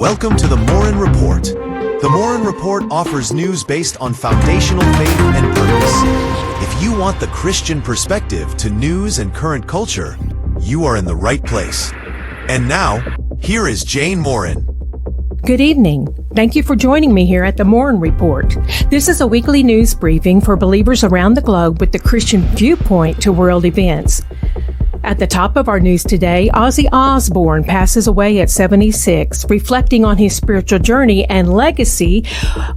Welcome to the Morin Report. The Morin Report offers news based on foundational faith and purpose. If you want the Christian perspective to news and current culture, you are in the right place. And now, here is Jane Morin. Good evening. Thank you for joining me here at the Morin Report. This is a weekly news briefing for believers around the globe with the Christian viewpoint to world events. At the top of our news today, Ozzie Osborne passes away at 76. Reflecting on his spiritual journey and legacy,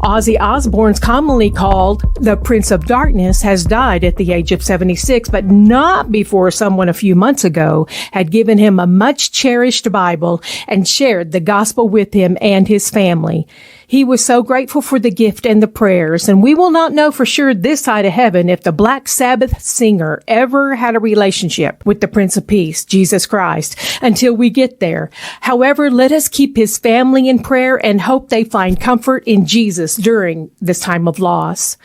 Ozzie Osborne, commonly called the Prince of Darkness, has died at the age of 76, but not before someone a few months ago had given him a much cherished Bible and shared the gospel with him and his family. He was so grateful for the gift and the prayers, and we will not know for sure this side of heaven if the Black Sabbath singer ever had a relationship with the Prince of Peace, Jesus Christ, until we get there. However, let us keep his family in prayer and hope they find comfort in Jesus during this time of loss.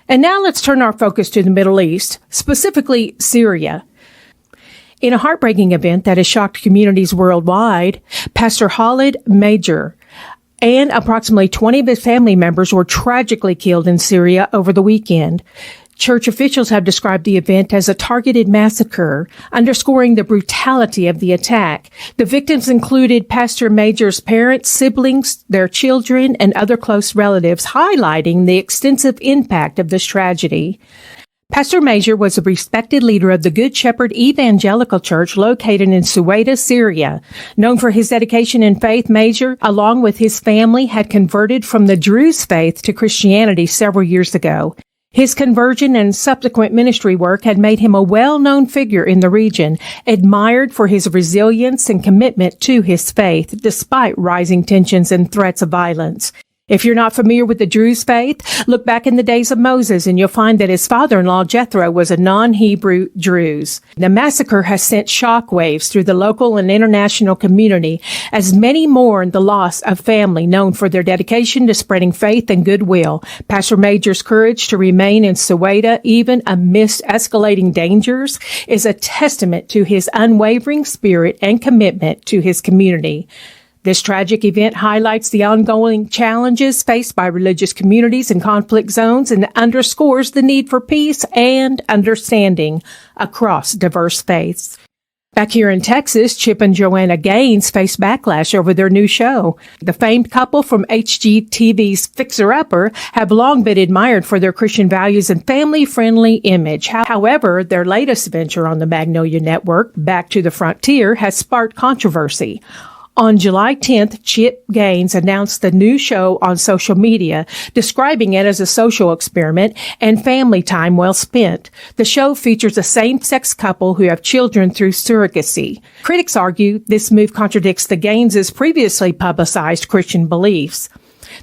And now let's turn our focus to the Middle East, specifically Syria. In a heartbreaking event that has shocked communities worldwide, Pastor Khalid Major and approximately 20 of his family members were tragically killed in Syria over the weekend. Church officials have described the event as a targeted massacre, underscoring the brutality of the attack. The victims included Pastor Major's parents, siblings, their children, and other close relatives, highlighting the extensive impact of this tragedy. Pastor Major was a respected leader of the Good Shepherd Evangelical Church located in Suwaida, Syria. Known for his dedication in faith, Major, along with his family, had converted from the Druze faith to Christianity several years ago. His conversion and subsequent ministry work had made him a well-known figure in the region, admired for his resilience and commitment to his faith, despite rising tensions and threats of violence. If you're not familiar with the Druze faith, look back in the days of Moses and you'll find that his father-in-law Jethro was a non-Hebrew Druze. The massacre has sent shockwaves through the local and international community as many mourn the loss of family known for their dedication to spreading faith and goodwill. Pastor Major's courage to remain in Suwaida even amidst escalating dangers is a testament to his unwavering spirit and commitment to his community. This tragic event highlights the ongoing challenges faced by religious communities in conflict zones and underscores the need for peace and understanding across diverse faiths. Back here in Texas, Chip and Joanna Gaines face backlash over their new show. The famed couple from HGTV's Fixer Upper have long been admired for their Christian values and family-friendly image. However, their latest venture on the Magnolia Network, Back to the Frontier, has sparked controversy. On July 10th, Chip Gaines announced the new show on social media, describing it as a social experiment and family time well spent. The show features a same-sex couple who have children through surrogacy. Critics argue this move contradicts the Gaines' previously publicized Christian beliefs.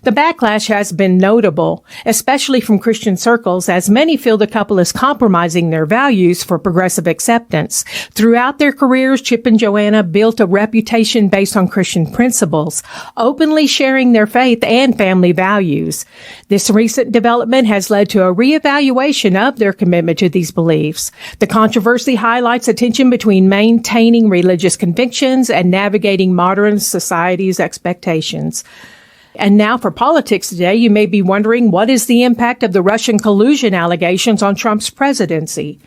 The backlash has been notable, especially from Christian circles, as many feel the couple is compromising their values for progressive acceptance. Throughout their careers, Chip and Joanna built a reputation based on Christian principles, openly sharing their faith and family values. This recent development has led to a reevaluation of their commitment to these beliefs. The controversy highlights a tension between maintaining religious convictions and navigating modern society's expectations. And now for politics today, you may be wondering, what is the impact of the Russian collusion allegations on Trump's presidency?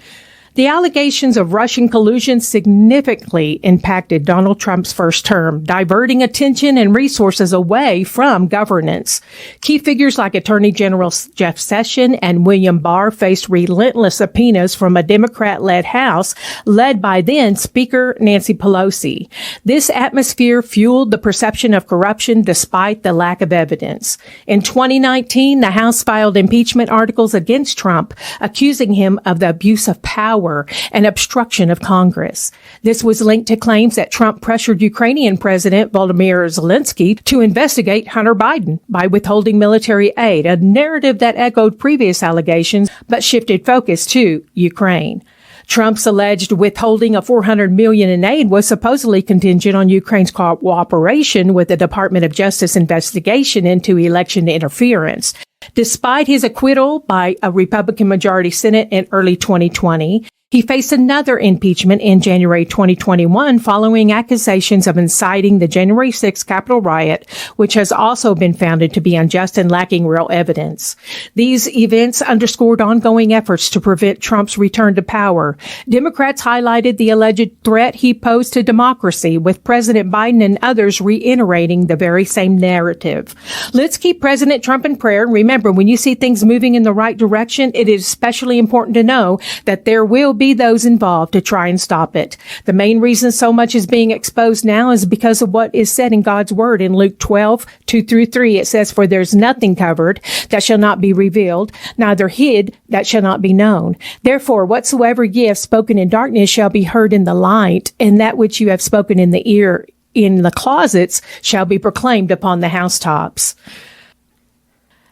The allegations of Russian collusion significantly impacted Donald Trump's first term, diverting attention and resources away from governance. Key figures like Attorney General Jeff Sessions and William Barr faced relentless subpoenas from a Democrat-led House led by then Speaker Nancy Pelosi. This atmosphere fueled the perception of corruption despite the lack of evidence. In 2019, the House filed impeachment articles against Trump, accusing him of the abuse of power and obstruction of Congress. This was linked to claims that Trump pressured Ukrainian President Volodymyr Zelensky to investigate Hunter Biden by withholding military aid, a narrative that echoed previous allegations but shifted focus to Ukraine. Trump's alleged withholding of $400 million in aid was supposedly contingent on Ukraine's cooperation with the Department of Justice investigation into election interference. Despite his acquittal by a Republican majority Senate in early 2020, He faced another impeachment in January 2021 following accusations of inciting the January 6th Capitol riot, which has also been found to be unjust and lacking real evidence. These events underscored ongoing efforts to prevent Trump's return to power. Democrats highlighted the alleged threat he posed to democracy, with President Biden and others reiterating the very same narrative. Let's keep President Trump in prayer. Remember, when you see things moving in the right direction, it is especially important to know that there will be those involved to try and stop it. The main reason so much is being exposed now is because of what is said in God's word in Luke 12:2-3. It says, "For there's nothing covered that shall not be revealed, neither hid that shall not be known. Therefore, whatsoever ye have spoken in darkness shall be heard in the light, and that which you have spoken in the ear in the closets shall be proclaimed upon the housetops."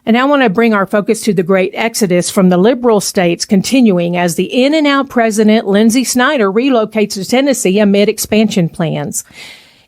And I want to bring our focus to the great exodus from the liberal states continuing as the InNOut president, Lindsay Snyder, relocates to Tennessee amid expansion plans.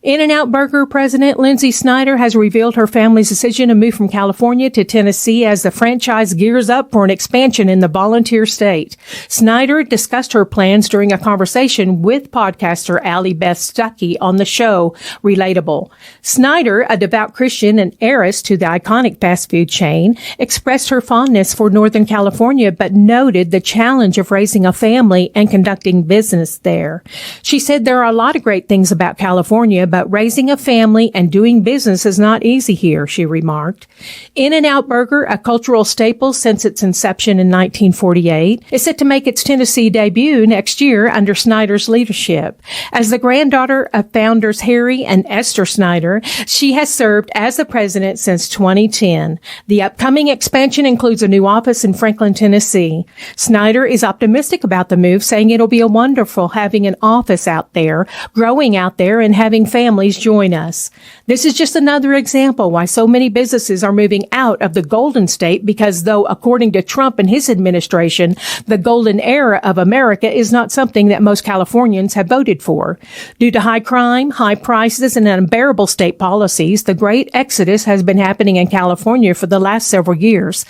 InNOut Burger president Lindsay Snyder has revealed her family's decision to move from California to Tennessee as the franchise gears up for an expansion in the volunteer state. Snyder discussed her plans during a conversation with podcaster Allie Beth Stuckey on the show Relatable. Snyder, a devout Christian and heiress to the iconic fast food chain, expressed her fondness for Northern California but noted the challenge of raising a family and conducting business there. She said there are a lot of great things about California, but raising a family and doing business is not easy here, she remarked. InNOut Burger, a cultural staple since its inception in 1948, is set to make its Tennessee debut next year under Snyder's leadership. As the granddaughter of founders Harry and Esther Snyder, she has served as the president since 2010. The upcoming expansion includes a new office in Franklin, Tennessee. Snyder is optimistic about the move, saying it'll be wonderful having an office out there, growing out there, and having families join us. This is just another example why so many businesses are moving out of the Golden State, because though, according to Trump and his administration, the golden era of America is not something that most Californians have voted for. Due to high crime, high prices, and unbearable state policies, the great exodus has been happening in California for the last several years.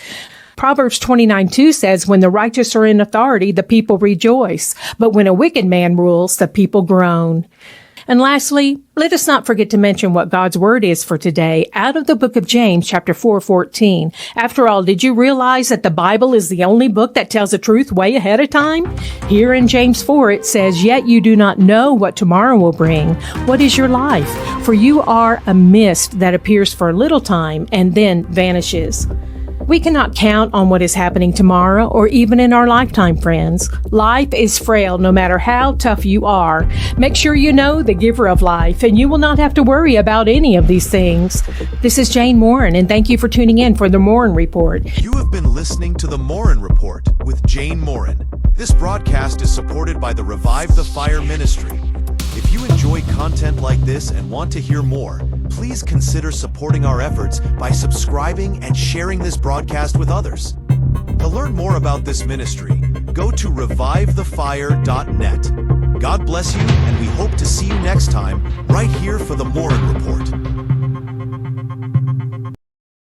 Proverbs 29:2 says, "When the righteous are in authority, the people rejoice. But when a wicked man rules, the people groan." And lastly, let us not forget to mention what God's word is for today out of the book of James, chapter 4:14. After all, did you realize that the Bible is the only book that tells the truth way ahead of time? Here in James 4, it says, "Yet you do not know what tomorrow will bring. What is your life? For you are a mist that appears for a little time and then vanishes." We cannot count on what is happening tomorrow or even in our lifetime, friends. Life is frail no matter how tough you are. Make sure you know the giver of life and you will not have to worry about any of these things. This is Jane Morin, and thank you for tuning in for the Morin Report. You have been listening to the Morin Report with Jane Morin. This broadcast is supported by the Revive the Fire ministry. If you enjoy content like this and want to hear more, please consider supporting our efforts by subscribing and sharing this broadcast with others. To learn more about this ministry, go to ReviveTheFire.net. God bless you, and we hope to see you next time right here for the Morin Report.